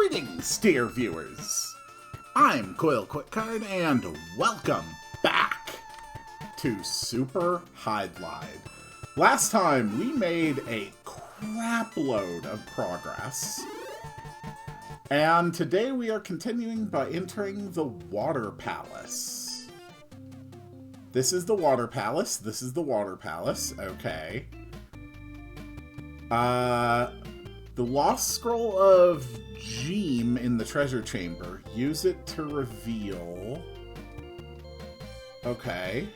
Greetings, dear viewers! I'm Quill Quickcard, and welcome back to Super Hydlide. Last time, we made a crapload of progress, and today we are continuing by entering the Water Palace. This is the Water Palace, this is the Water Palace, okay. The Lost Scroll of Gem in the Treasure Chamber. Use it to reveal... Okay.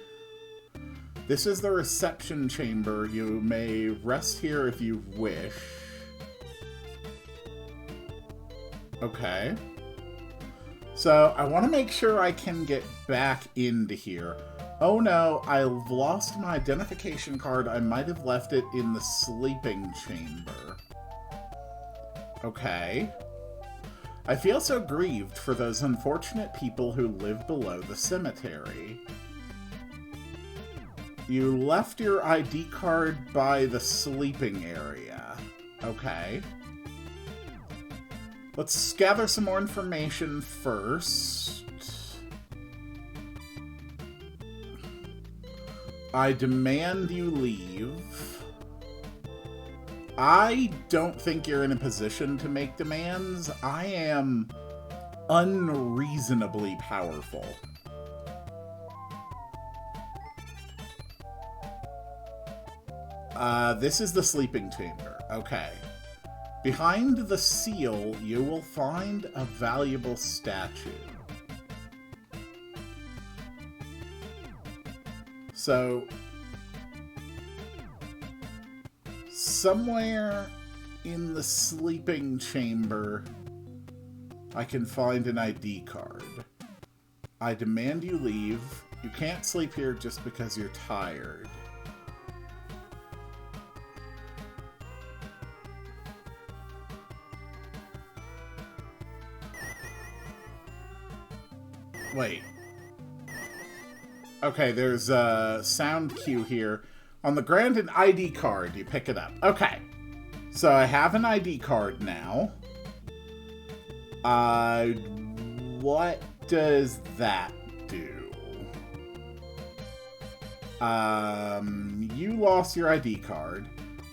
This is the Reception Chamber. You may rest here if you wish. Okay. So, I want to make sure I can get back into here. Oh no, I've lost my identification card. I might have left it in the sleeping chamber. Okay. I feel so grieved for those unfortunate people who live below the cemetery. You left your ID card by the sleeping area. Okay. Let's gather some more information first. I demand you leave. I don't think you're in a position to make demands. I am unreasonably powerful. This is the sleeping chamber. Okay. Behind the seal, you will find a valuable statue. So, somewhere in the sleeping chamber, I can find an ID card. I demand you leave. You can't sleep here just because you're tired. Wait. Okay, there's a sound cue here. On the grant an ID card, you pick it up. Okay. So I have an ID card now. What does that do? You lost your ID card.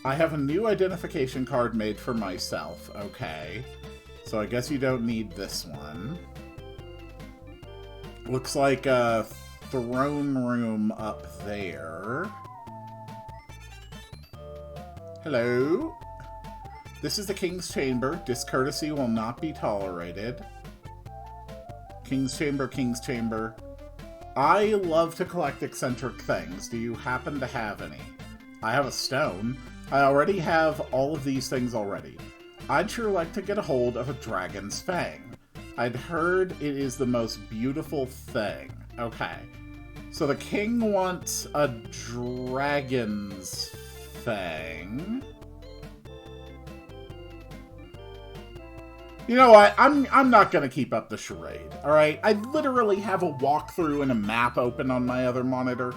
I have a new identification card made for myself. Okay. So I guess you don't need this one. Looks like a throne room up there. Hello? This is the King's Chamber. Discourtesy will not be tolerated. King's Chamber, King's Chamber. I love to collect eccentric things. Do you happen to have any? I have a stone. I already have all of these things already. I'd sure like to get a hold of a dragon's fang. I'd heard it is the most beautiful thing. Okay. So the king wants a dragon's fang. You know what? I'm not gonna keep up the charade, alright? I literally have a walkthrough and a map open on my other monitor.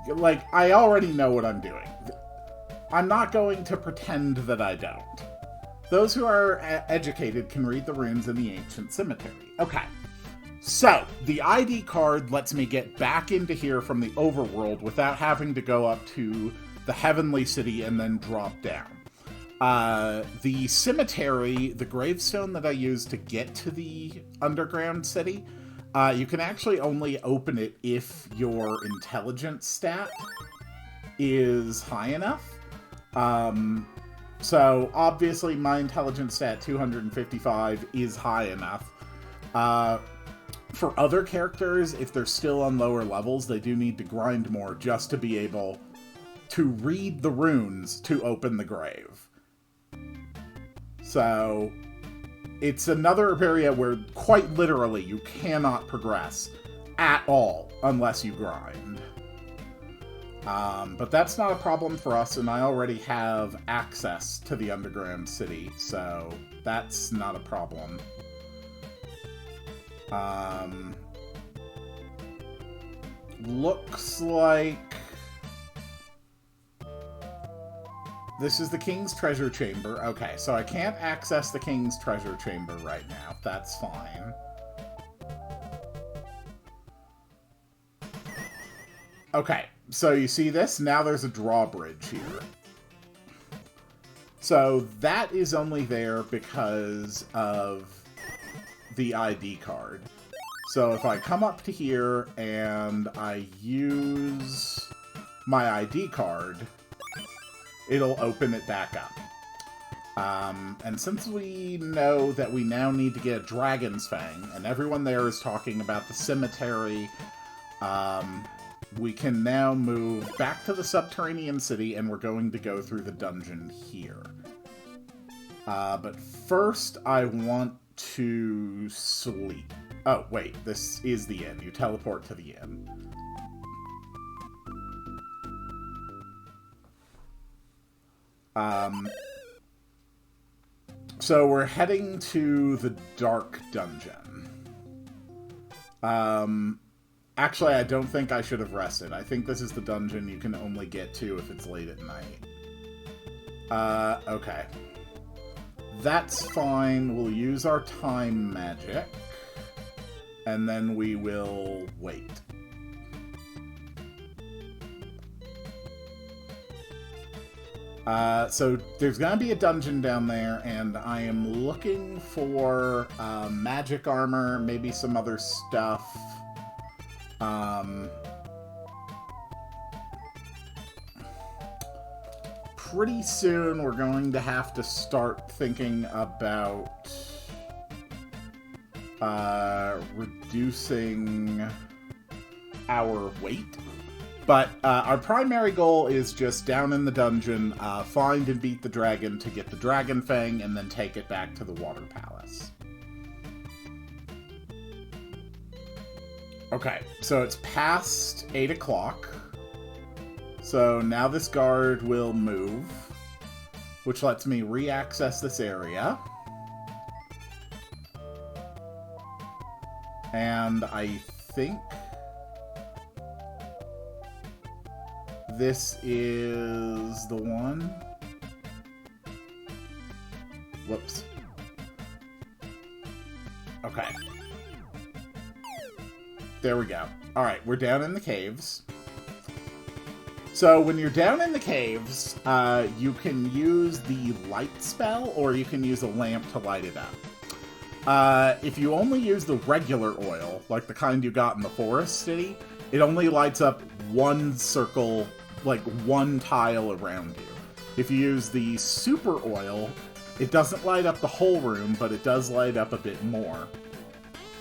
Like, I already know what I'm doing. I'm not going to pretend that I don't. Those who are educated can read the runes in the ancient cemetery. Okay. So, the ID card lets me get back into here from the overworld without having to go up to the heavenly city and then drop down. The cemetery, the gravestone that I used to get to the underground city, you can actually only open it if your intelligence stat is high enough. So, obviously, my intelligence stat, 255, is high enough. For other characters, if they're still on lower levels, they do need to grind more just to be able to read the runes to open the grave. So, it's another area where, quite literally, you cannot progress at all unless you grind. But that's not a problem for us, and I already have access to the underground city, so that's not a problem. Looks like This is the King's Treasure Chamber. Okay, so I can't access the King's Treasure Chamber right now. That's fine. Okay, so you see this? Now there's a drawbridge here. So that is only there because of the ID card. So if I come up to here and I use my ID card, it'll open it back up. And since we know that we now need to get a Dragon's Fang, and everyone there is talking about the cemetery, we can now move back to the subterranean city, and we're going to go through the dungeon here. But first, I want to sleep. Oh, wait, this is the inn. You teleport to the inn. So we're heading to the Dark Dungeon. Actually, I don't think I should have rested. I think this is the dungeon you can only get to if it's late at night. Okay. That's fine. We'll use our time magic. And then we will wait. So there's gonna be a dungeon down there, and I am looking for magic armor, maybe some other stuff. Pretty soon we're going to have to start thinking about reducing our weight. But our primary goal is just down in the dungeon, find and beat the dragon to get the Dragon Fang, and then take it back to the Water Palace. Okay, so it's past 8 o'clock. So now this guard will move, which lets me re-access this area. And I think this is the one. Whoops. Okay. There we go. Alright, we're down in the caves. So when you're down in the caves, you can use the light spell, or you can use a lamp to light it up. If you only use the regular oil, like the kind you got in the Forest City, it only lights up one circle, like one tile around you. If you use the super oil, it doesn't light up the whole room, but it does light up a bit more.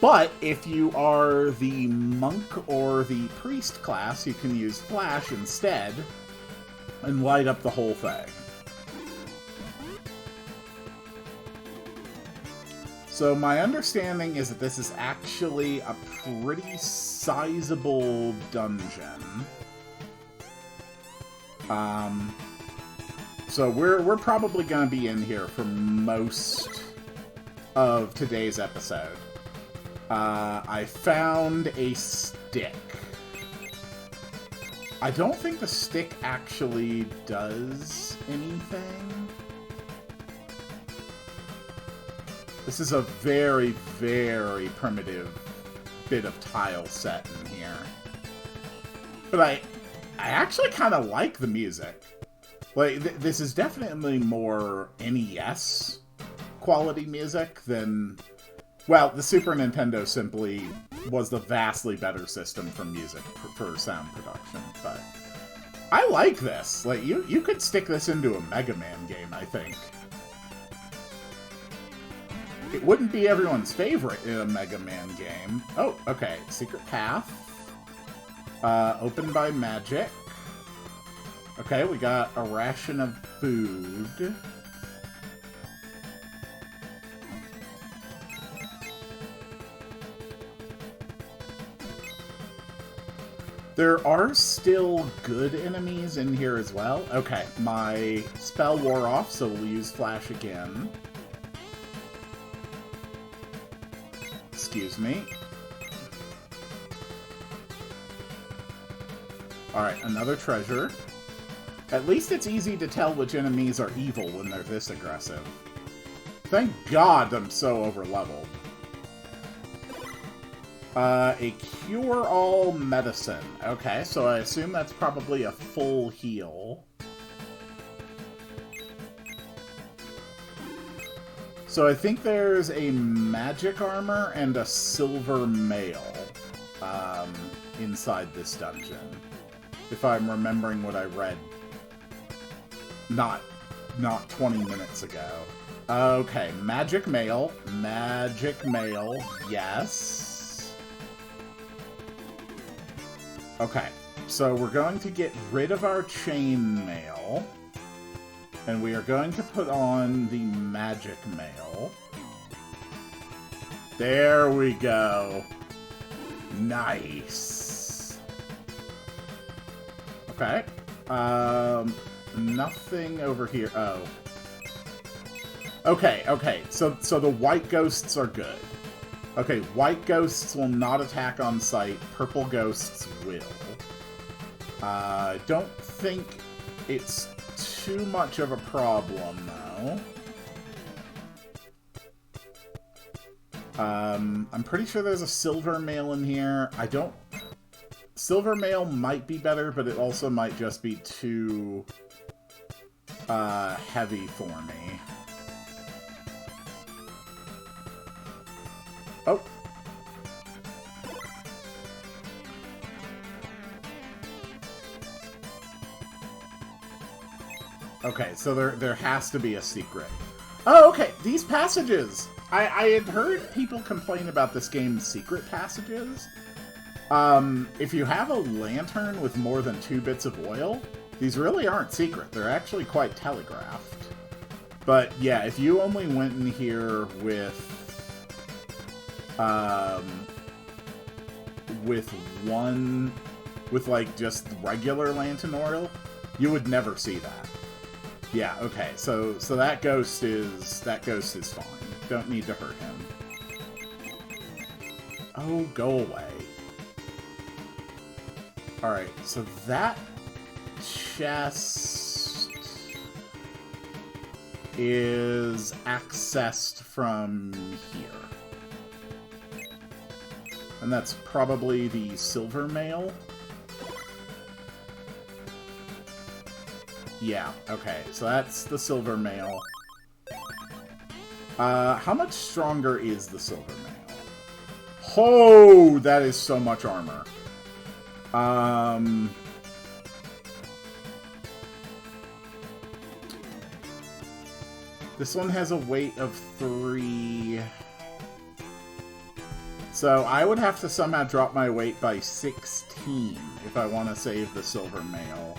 But if you are the monk or the priest class, you can use flash instead and light up the whole thing. So my understanding is that this is actually a pretty sizable dungeon. So we're probably going to be in here for most of today's episode. I found a stick. I don't think the stick actually does anything. This is a very, very primitive bit of tile set in here. But I actually kind of like the music. Like, this is definitely more NES quality music than... Well, the Super Nintendo simply was the vastly better system for music, for sound production, but I like this. Like, you could stick this into a Mega Man game, I think. It wouldn't be everyone's favorite in a Mega Man game. Oh, okay. Secret path. Opened by magic. Okay, we got a ration of food. There are still good enemies in here as well. Okay, my spell wore off, so we'll use flash again. Excuse me. Alright, another treasure. At least it's easy to tell which enemies are evil when they're this aggressive. Thank God I'm so over-leveled. A cure-all medicine. Okay, so I assume that's probably a full heal. So I think there's a magic armor and a silver mail inside this dungeon. If I'm remembering what I read not 20 minutes ago. Okay, magic mail, yes. Okay, so we're going to get rid of our chain mail. And we are going to put on the magic mail. There we go. Nice. Okay. Nothing over here. Oh. Okay. So the white ghosts are good. Okay, white ghosts will not attack on sight. Purple ghosts will. I don't think it's too much of a problem, though. I'm pretty sure there's a silver mail in here. Silver mail might be better, but it also might just be too heavy for me. Oh. Okay, so there has to be a secret. Oh, okay, these passages! I had heard people complain about this game's secret passages. If you have a lantern with more than 2 bits of oil, these really aren't secret. They're actually quite telegraphed. But yeah, if you only went in here with like just regular lantern oil, you would never see that. Yeah, okay, so that ghost is fine. Don't need to hurt him. Oh, go away. Alright, so that chest is accessed from here. And that's probably the silver mail. Yeah, okay, so that's the silver mail. How much stronger is the silver mail? Oh, that is so much armor. This one has a weight of 3. So I would have to somehow drop my weight by 16 if I want to save the silver mail.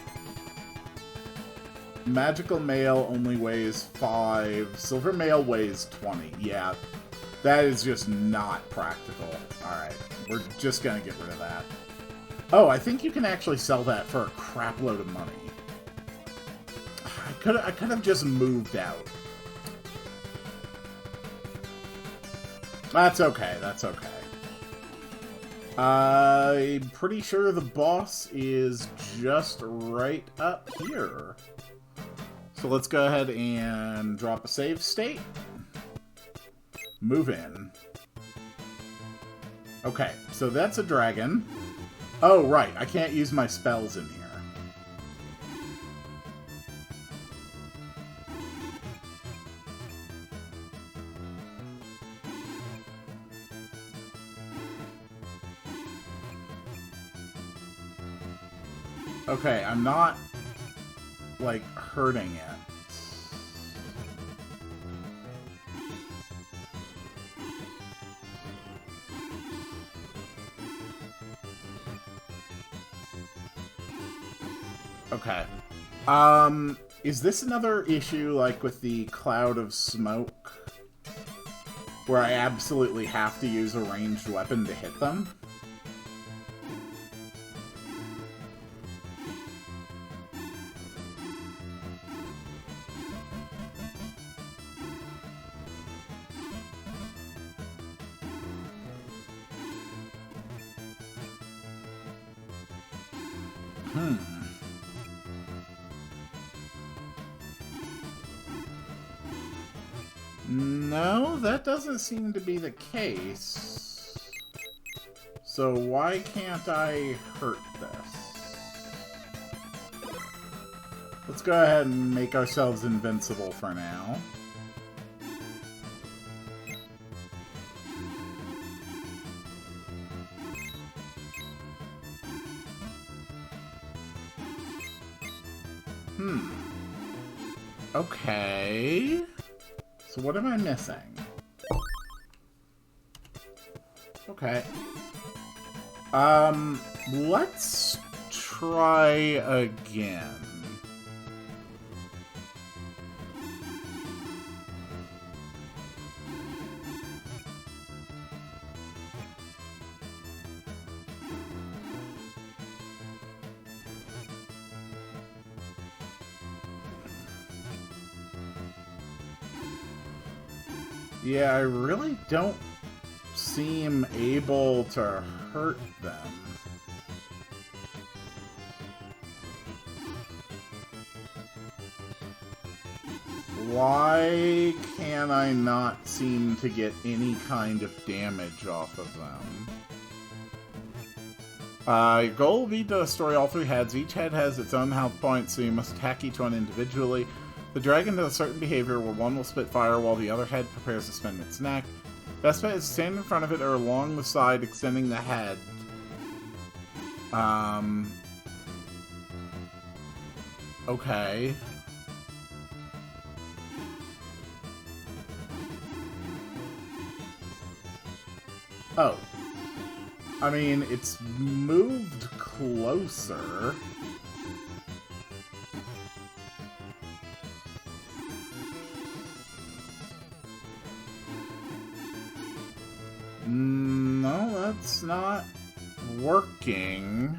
Magical mail only weighs 5. Silver mail weighs 20. Yeah, that is just not practical. Alright, we're just gonna get rid of that. Oh, I think you can actually sell that for a crap load of money. I could have just moved out. That's okay, that's okay. I'm pretty sure the boss is just right up here. So let's go ahead and drop a save state. Move in. Okay, so that's a dragon. Oh, right, I can't use my spells in here. Okay, I'm not, like, hurting it. Okay. Is this another issue, like, with the cloud of smoke? Where I absolutely have to use a ranged weapon to hit them? No, that doesn't seem to be the case. So why can't I hurt this? Let's go ahead and make ourselves invincible for now. Okay. So what am I missing? Okay. Let's try again. Yeah, I really don't seem able to hurt them. Why can I not seem to get any kind of damage off of them? Your goal will be to destroy all 3 heads. Each head has its own health points, so you must attack each one individually. The dragon does a certain behavior where one will spit fire while the other head prepares to spin its neck. Best bet is to stand in front of it or along the side, extending the head. Okay. Oh. I mean, it's moved closer. No, that's not working.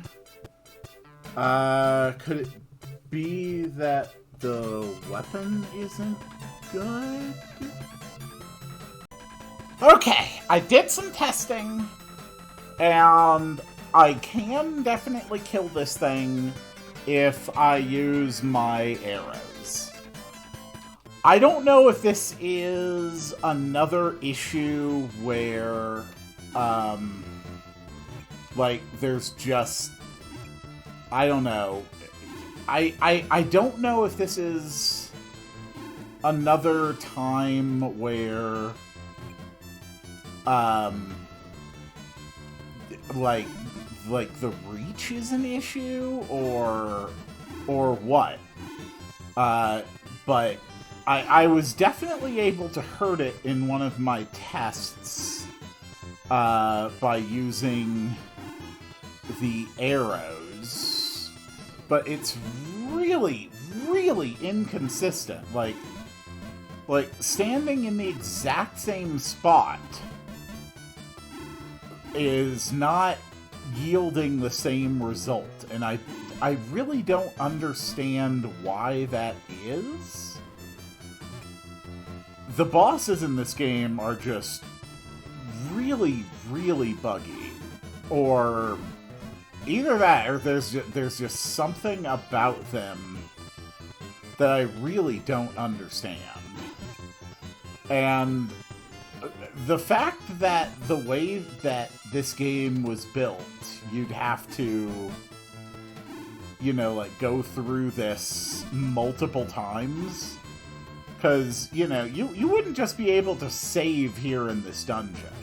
Could it be that the weapon isn't good? Okay, I did some testing, and I can definitely kill this thing if I use my arrows. I don't know if this is another issue where, like, there's just... I don't know. I don't know if this is another time where, like the reach is an issue, or what. But I was definitely able to hurt it in one of my tests, by using the arrows. But it's really, really inconsistent. Like standing in the exact same spot is not yielding the same result, and I really don't understand why that is. The bosses in this game are just really, really buggy, or either that, or there's just something about them that I really don't understand. And the fact that the way that this game was built, you'd have to, you know, like, go through this multiple times, because, you know, you wouldn't just be able to save here in this dungeon.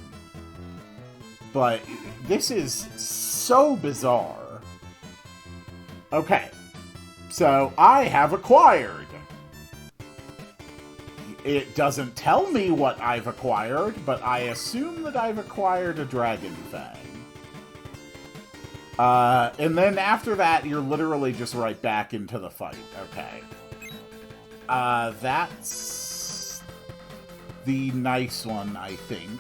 But this is so bizarre. Okay, so I have acquired. It doesn't tell me what I've acquired, but I assume that I've acquired a Dragon Fang. And then after that, you're literally just right back into the fight. Okay. That's the nice one, I think.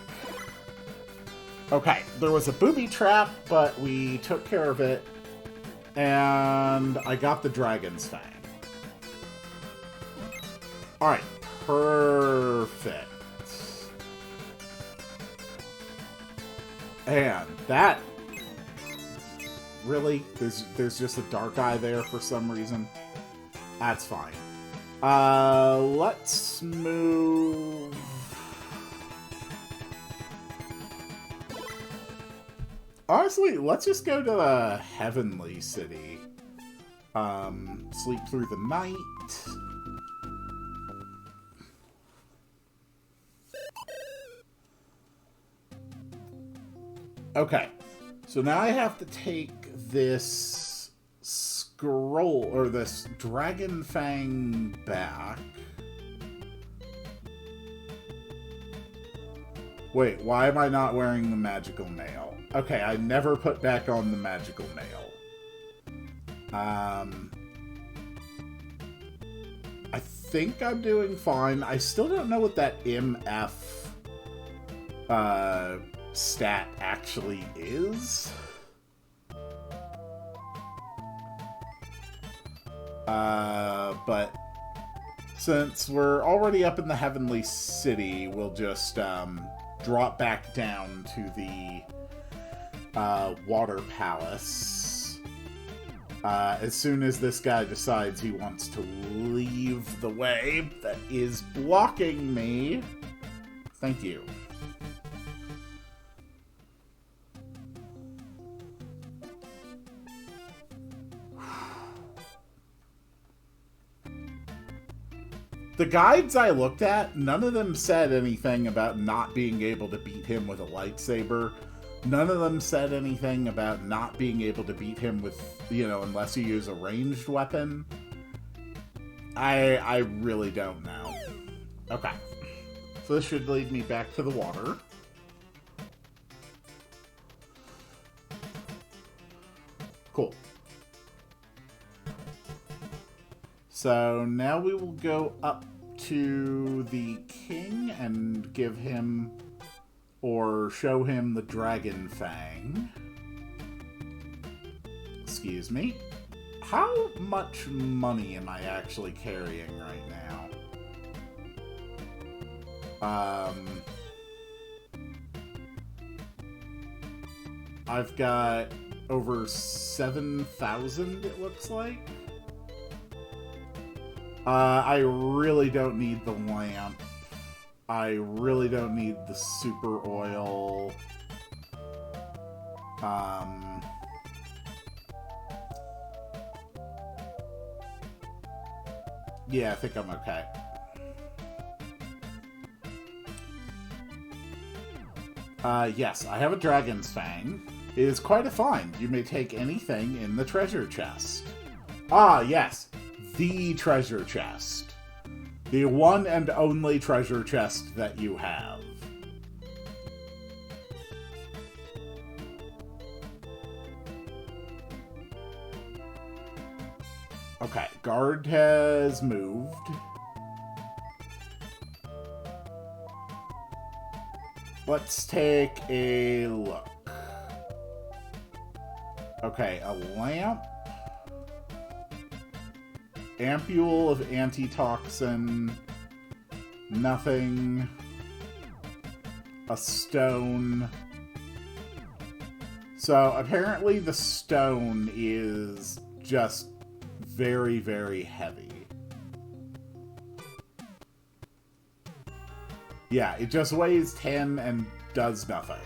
Okay, there was a booby trap, but we took care of it, and I got the Dragon's Fang. Alright, perfect. And that... Really? There's just a dark eye there for some reason? That's fine. Let's move... Honestly, let's just go to the Heavenly City. Sleep through the night. Okay. So now I have to take this scroll, or this Dragon Fang back. Wait, why am I not wearing the magical nail? Okay, I never put back on the magical nail. I think I'm doing fine. I still don't know what that MF stat actually is. But since we're already up in the Heavenly City, we'll just drop back down to the Water Palace as soon as this guy decides he wants to leave the way that is blocking me. Thank you. The guides I looked at, none of them said anything about not being able to beat him with a lightsaber. None of them said anything about not being able to beat him with, you know, unless you use a ranged weapon. I really don't know. Okay. So this should lead me back to the water. Cool. So now we will go up to the king and give him, or show him, the Dragon Fang. Excuse me. How much money am I actually carrying right now? I've got over 7,000, it looks like. I really don't need the lamp. I really don't need the super oil. Yeah, I think I'm okay. Yes, I have a Dragon's Fang. It is quite a find. You may take anything in the treasure chest. Ah, yes. The treasure chest. The one and only treasure chest that you have. Okay, guard has moved. Let's take a look. Okay, a lamp. Ampule of antitoxin. Nothing. A stone. So apparently the stone is just very, very heavy. Yeah, it just weighs 10 and does nothing.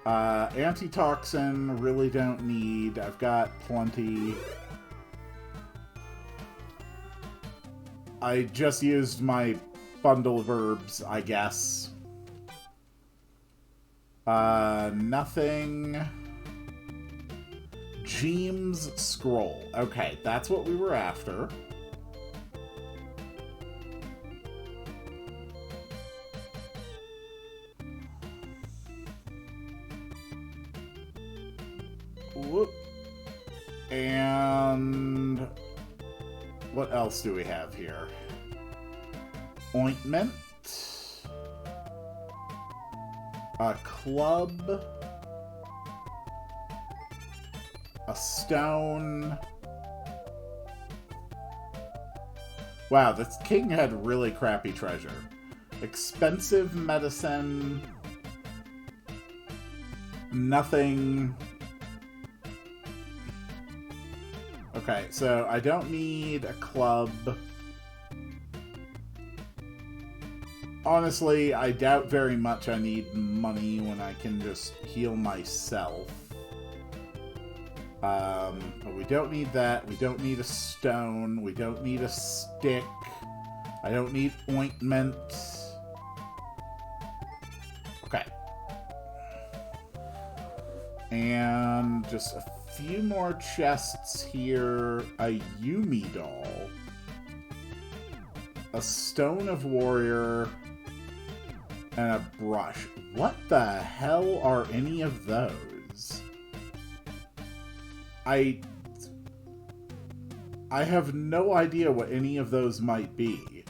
Antitoxin, really don't need. I've got plenty. I just used my bundle of herbs, I guess. Nothing. Jeem's scroll. Okay, that's what we were after. Whoop. And what else do we have here? Ointment. A club. A stone. Wow, this king had really crappy treasure. Expensive medicine. Nothing. Okay, so I don't need a club. Honestly, I doubt very much I need money when I can just heal myself. But we don't need that. We don't need a stone. We don't need a stick. I don't need ointment. Okay. And just a few more chests here. A Yumi doll. A stone of warrior. And a brush. What the hell are any of those? I have no idea what any of those might be.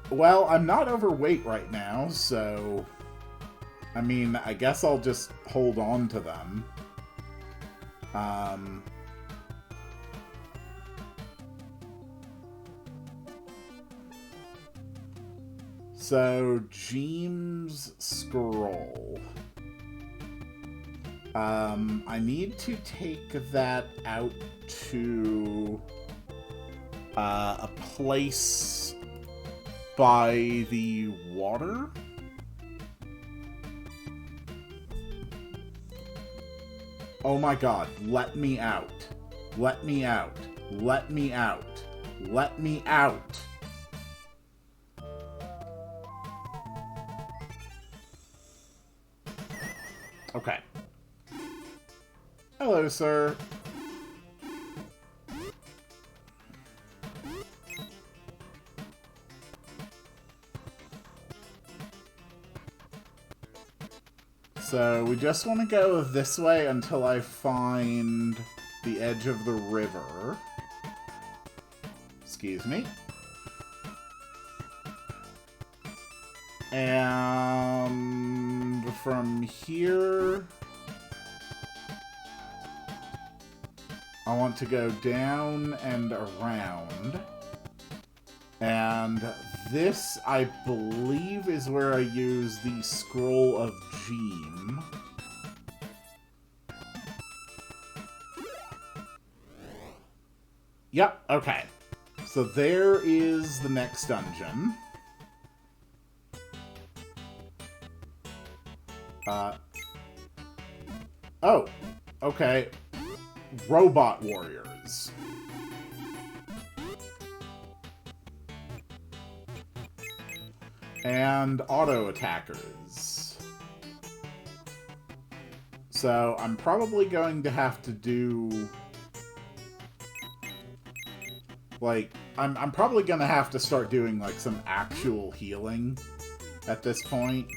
Well, I'm not overweight right now, so... I mean, I guess I'll just hold on to them. So, Jeem's Scroll. I need to take that out to a place by the water. Oh my god, let me out. Let me out. Let me out. Let me out. Okay. Hello, sir. So, we just want to go this way until I find the edge of the river. Excuse me. And from here, I want to go down and around. And this, I believe, is where I use the Scroll of Jeem. Yep, okay. So there is the next dungeon. Oh, okay. Robot warriors. And auto attackers. So I'm probably going to have to do... Like, I'm probably going to have to start doing, like, some actual healing at this point.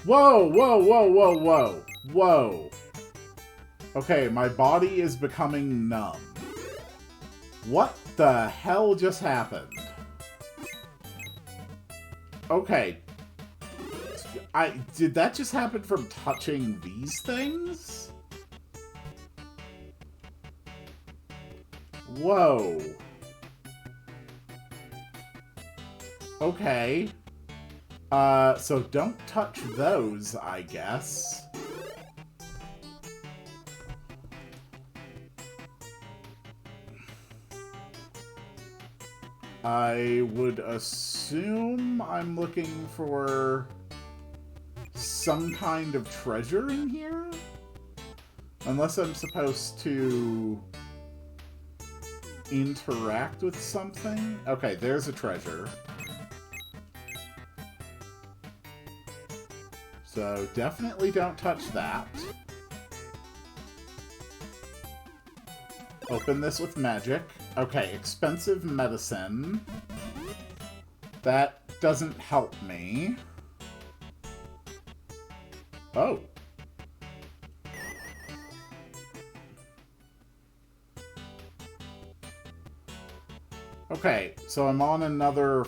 Whoa, whoa, whoa, whoa, whoa, whoa. Okay, my body is becoming numb. What the hell just happened? Okay. Did that just happen from touching these things? Whoa. Okay. So don't touch those, I guess. I would assume I'm looking for some kind of treasure in here? Unless I'm supposed to interact with something? Okay, there's a treasure. So definitely don't touch that. Open this with magic. Okay, expensive medicine. That doesn't help me. Oh. Okay, so I'm on another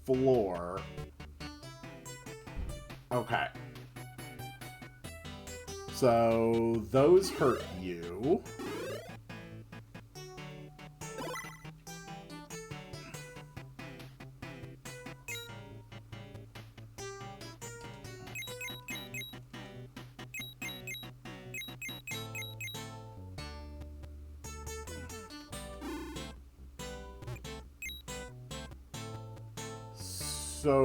floor. Okay. So, those hurt you. So,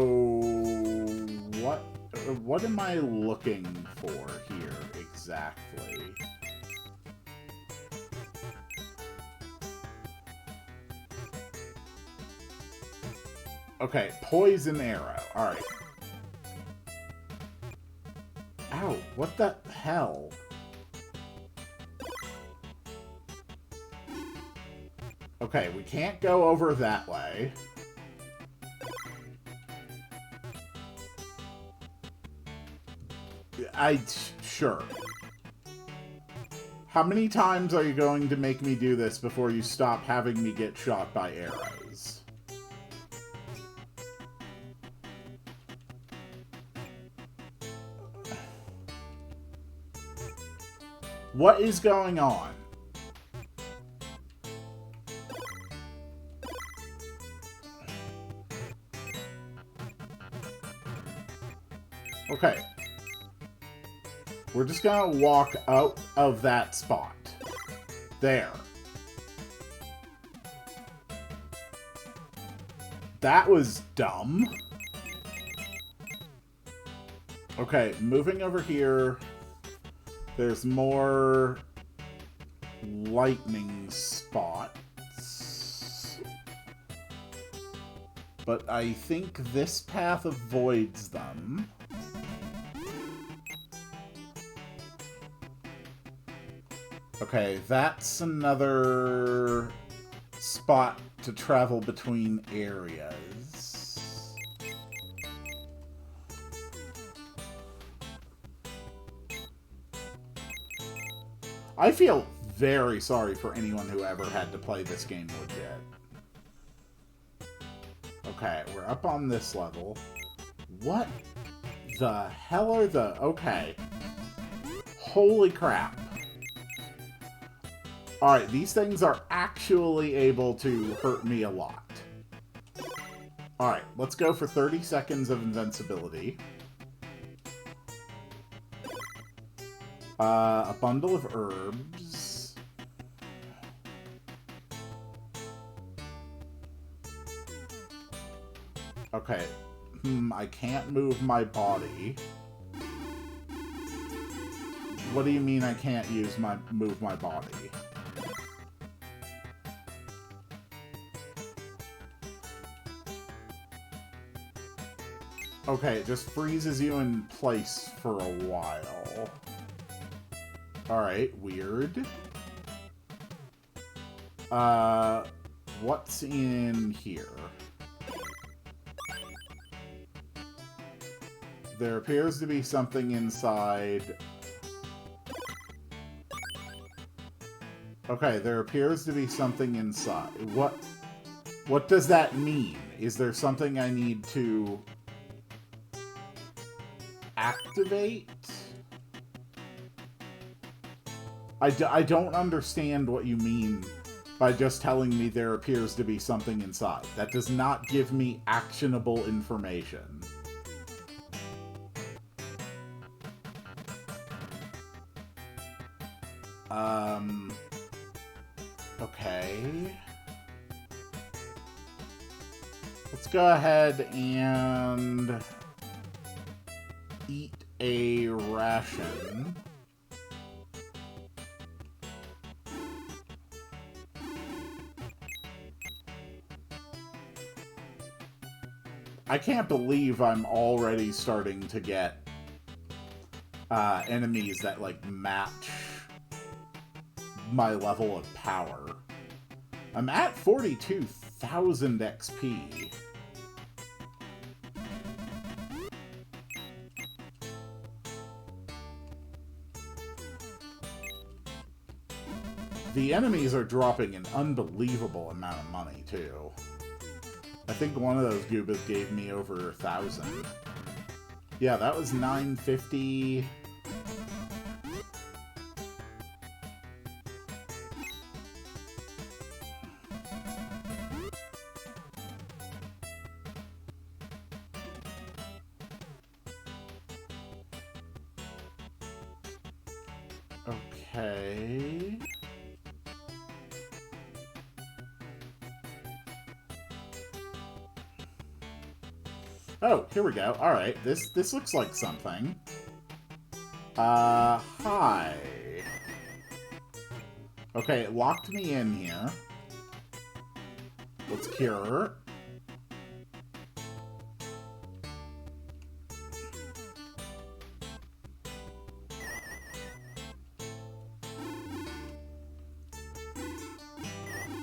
what am I looking for here exactly? Okay, poison arrow. Alright. Ow, what the hell? Okay, we can't go over that way. Sure. How many times are you going to make me do this before you stop having me get shot by arrows? What is going on? Okay. We're just gonna walk out of that spot. There. That was dumb. Okay, moving over here. There's more lightning spots. But I think this path avoids them. Okay, that's another spot to travel between areas. I feel very sorry for anyone who ever had to play this game legit. Okay, we're up on this level. What the hell are the... Okay. Holy crap. Alright, these things are actually able to hurt me a lot. Alright, let's go for 30 seconds of invincibility. A bundle of herbs. Okay. I can't move my body. What do you mean I can't move my body? Okay, it just freezes you in place for a while. Alright, weird. What's in here? There appears to be something inside. Okay, there appears to be something inside. What does that mean? Is there something I need to activate? I don't understand what you mean by just telling me there appears to be something inside. That does not give me actionable information. Okay. Let's go ahead and eat a ration. I can't believe I'm already starting to get enemies that, like, match my level of power. I'm at 42,000 XP. The enemies are dropping an unbelievable amount of money, too. I think one of those Goobas gave me over 1,000. Yeah, that was 950. Okay. Oh, here we go. Alright, this looks like something. Hi. Okay, it locked me in here. Let's cure.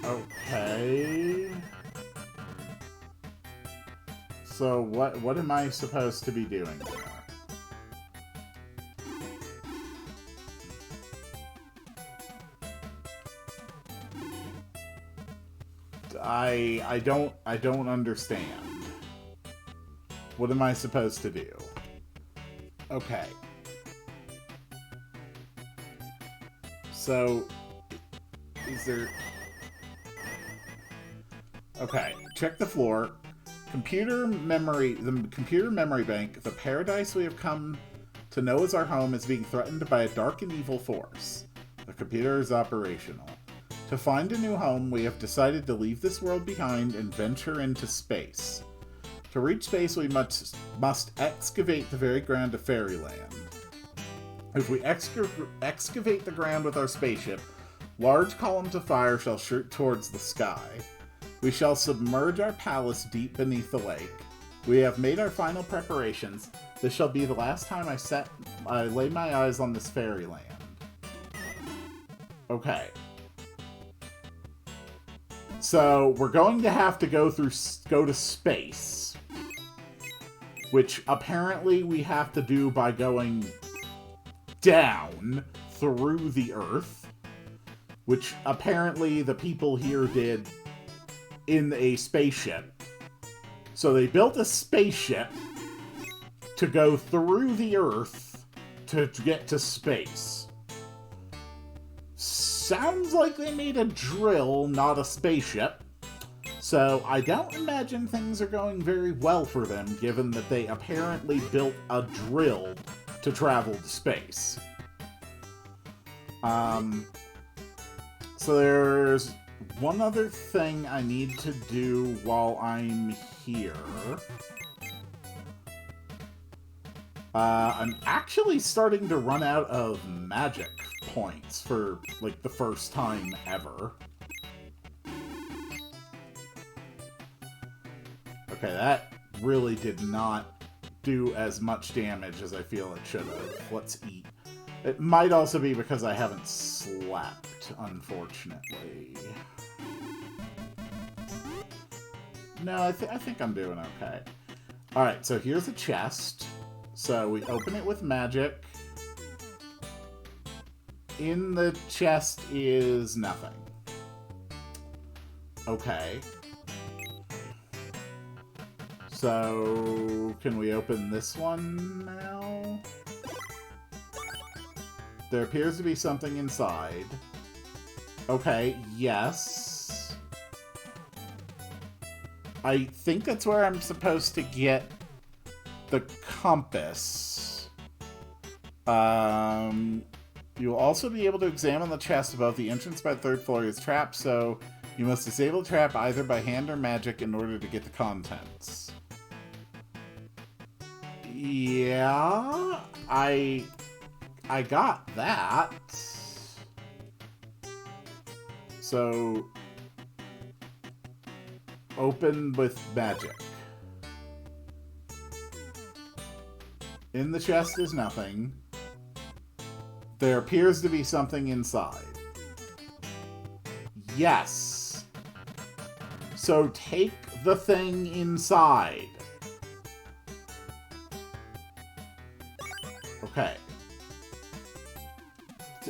Okay. So what am I supposed to be doing here? I don't understand. What am I supposed to do? Okay. So is there... Okay, check the floor. The computer memory bank, the paradise we have come to know as our home, is being threatened by a dark and evil force. The computer is operational. To find a new home, we have decided to leave this world behind and venture into space. To reach space, we must excavate the very ground of Fairyland. If we excavate the ground with our spaceship, large columns of fire shall shoot towards the sky. We shall submerge our palace deep beneath the lake. We have made our final preparations. This shall be the last time I lay my eyes on this Fairyland. Okay. So, we're going to have to go to space. Which, apparently, we have to do by going down through the Earth. Which, apparently, the people here did in a spaceship. So, they built a spaceship to go through the Earth to get to space. Sounds like they made a drill, not a spaceship. So I don't imagine things are going very well for them, given that they apparently built a drill to travel to space. So there's one other thing I need to do while I'm here. I'm actually starting to run out of magic points for, like, the first time ever. Okay, that really did not do as much damage as I feel it should have. Let's eat. It might also be because I haven't slept, unfortunately. No, I think I'm doing okay. Alright, so here's a chest. So we open it with magic. In the chest is nothing. Okay. So, can we open this one now? There appears to be something inside. Okay, yes. I think that's where I'm supposed to get the compass. You will also be able to examine the chest above the entrance by the third floor is trapped, so you must disable the trap either by hand or magic in order to get the contents. Yeah, I got that. So, open with magic. In the chest is nothing. There appears to be something inside. Yes. So take the thing inside. Okay.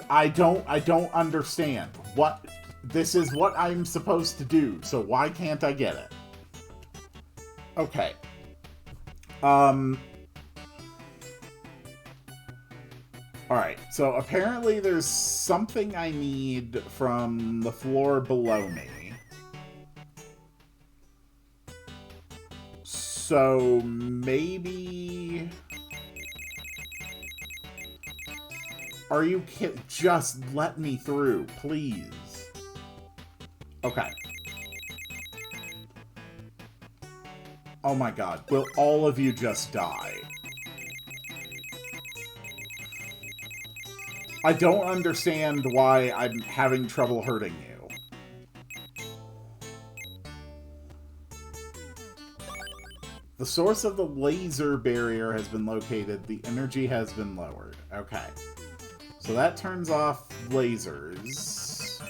I don't understand. What? This is what I'm supposed to do, so why can't I get it? Okay. Alright, so apparently there's something I need from the floor below me. So maybe... Are you kidding? Just let me through, please. Okay. Oh my god, will all of you just die? I don't understand why I'm having trouble hurting you. The source of the laser barrier has been located. The energy has been lowered. Okay. So that turns off lasers.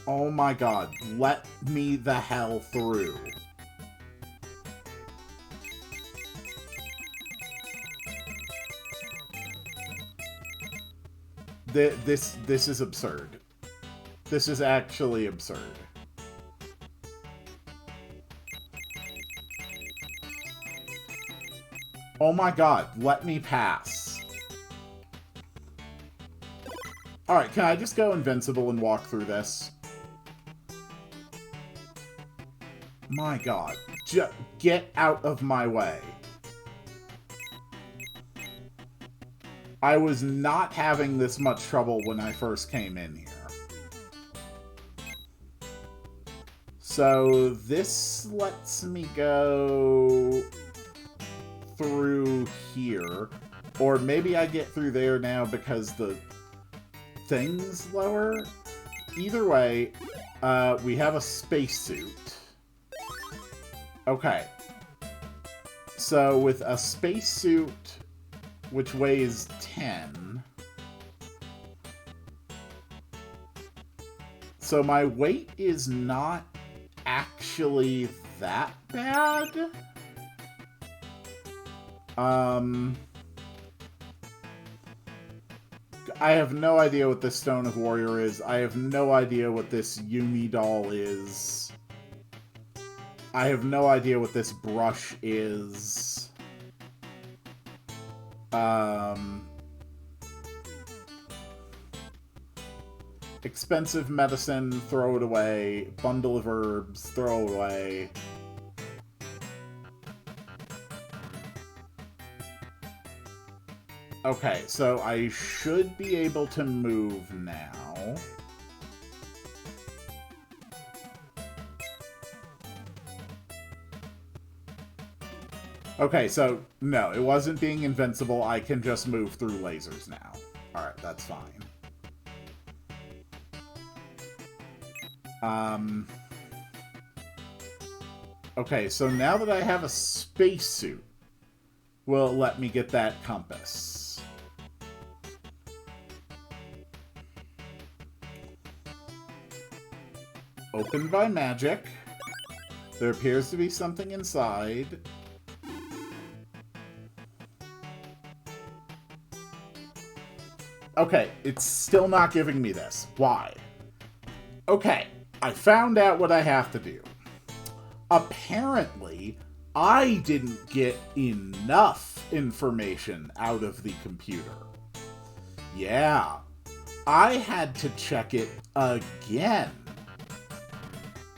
Oh my god. Let me the hell through. This is absurd. This is actually absurd. Oh my god, let me pass. Alright, can I just go invincible and walk through this? My god, get out of my way. I was not having this much trouble when I first came in here. So this lets me go through here. Or maybe I get through there now because the thing's lower. Either way, we have a spacesuit. Okay. So with a spacesuit, which weighs 10. So my weight is not actually that bad. I have no idea what this Stone of Warrior is. I have no idea what this Yumi doll is. I have no idea what this brush is. Expensive medicine, throw it away. Bundle of herbs, throw it away. Okay, so I should be able to move now. Okay, so, no, it wasn't being invincible. I can just move through lasers now. Alright, that's fine. Okay, so now that I have a spacesuit, will it let me get that compass? Opened by magic. There appears to be something inside. Okay, it's still not giving me this. Why? Okay, I found out what I have to do. Apparently, I didn't get enough information out of the computer. Yeah, I had to check it again.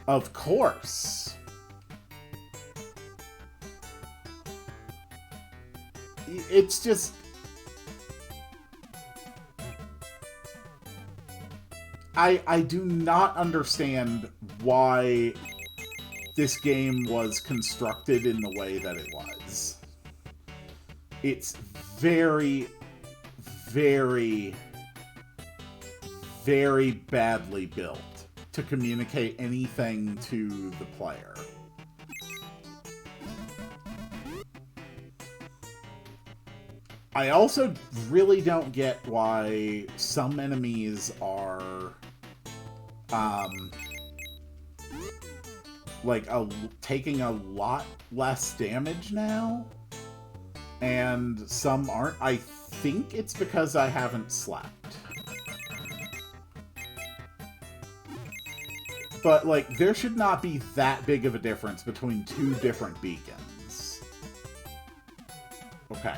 Of course. It's just... I do not understand why this game was constructed in the way that it was. It's very, very, very badly built to communicate anything to the player. I also really don't get why some enemies are, like, taking a lot less damage now, and some aren't. I think it's because I haven't slept. But, like, there should not be that big of a difference between two different beacons. Okay.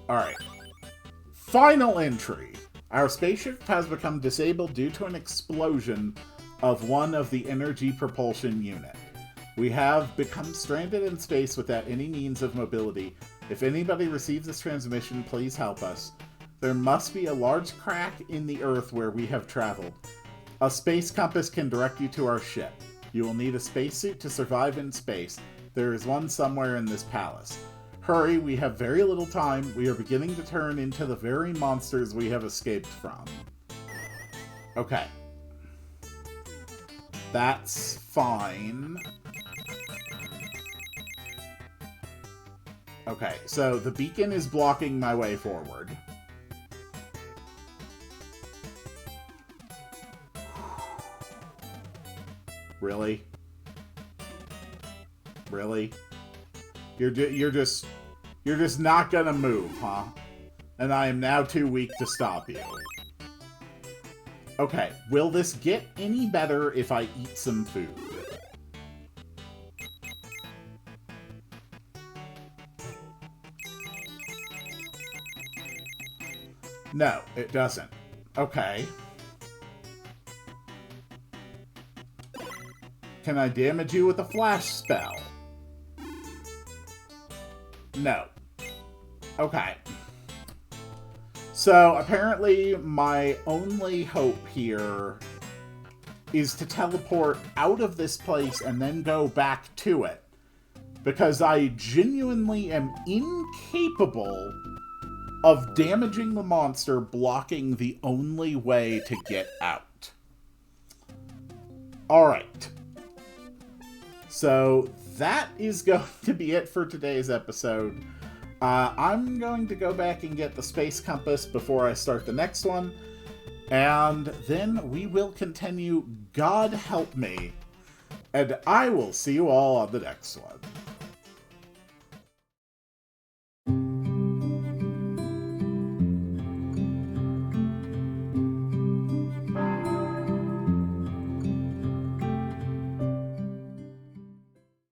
Alright. Final entry. Our spaceship has become disabled due to an explosion of one of the energy propulsion unit. We have become stranded in space without any means of mobility. If anybody receives this transmission, please help us. There must be a large crack in the earth where we have traveled. A space compass can direct you to our ship. You will need a spacesuit to survive in space. There is one somewhere in this palace. Hurry, we have very little time. We are beginning to turn into the very monsters we have escaped from. Okay. That's fine. Okay, so the beacon is blocking my way forward. Really? Really? You're just not gonna move, huh? And I am now too weak to stop you. Okay, will this get any better if I eat some food? No, it doesn't. Okay. Can I damage you with a flash spell? No. Okay. So, apparently, my only hope here is to teleport out of this place and then go back to it. Because I genuinely am incapable of damaging the monster blocking the only way to get out. Alright. So, that is going to be it for today's episode. I'm going to go back and get the space compass before I start the next one. And then we will continue, God help me. And I will see you all on the next one.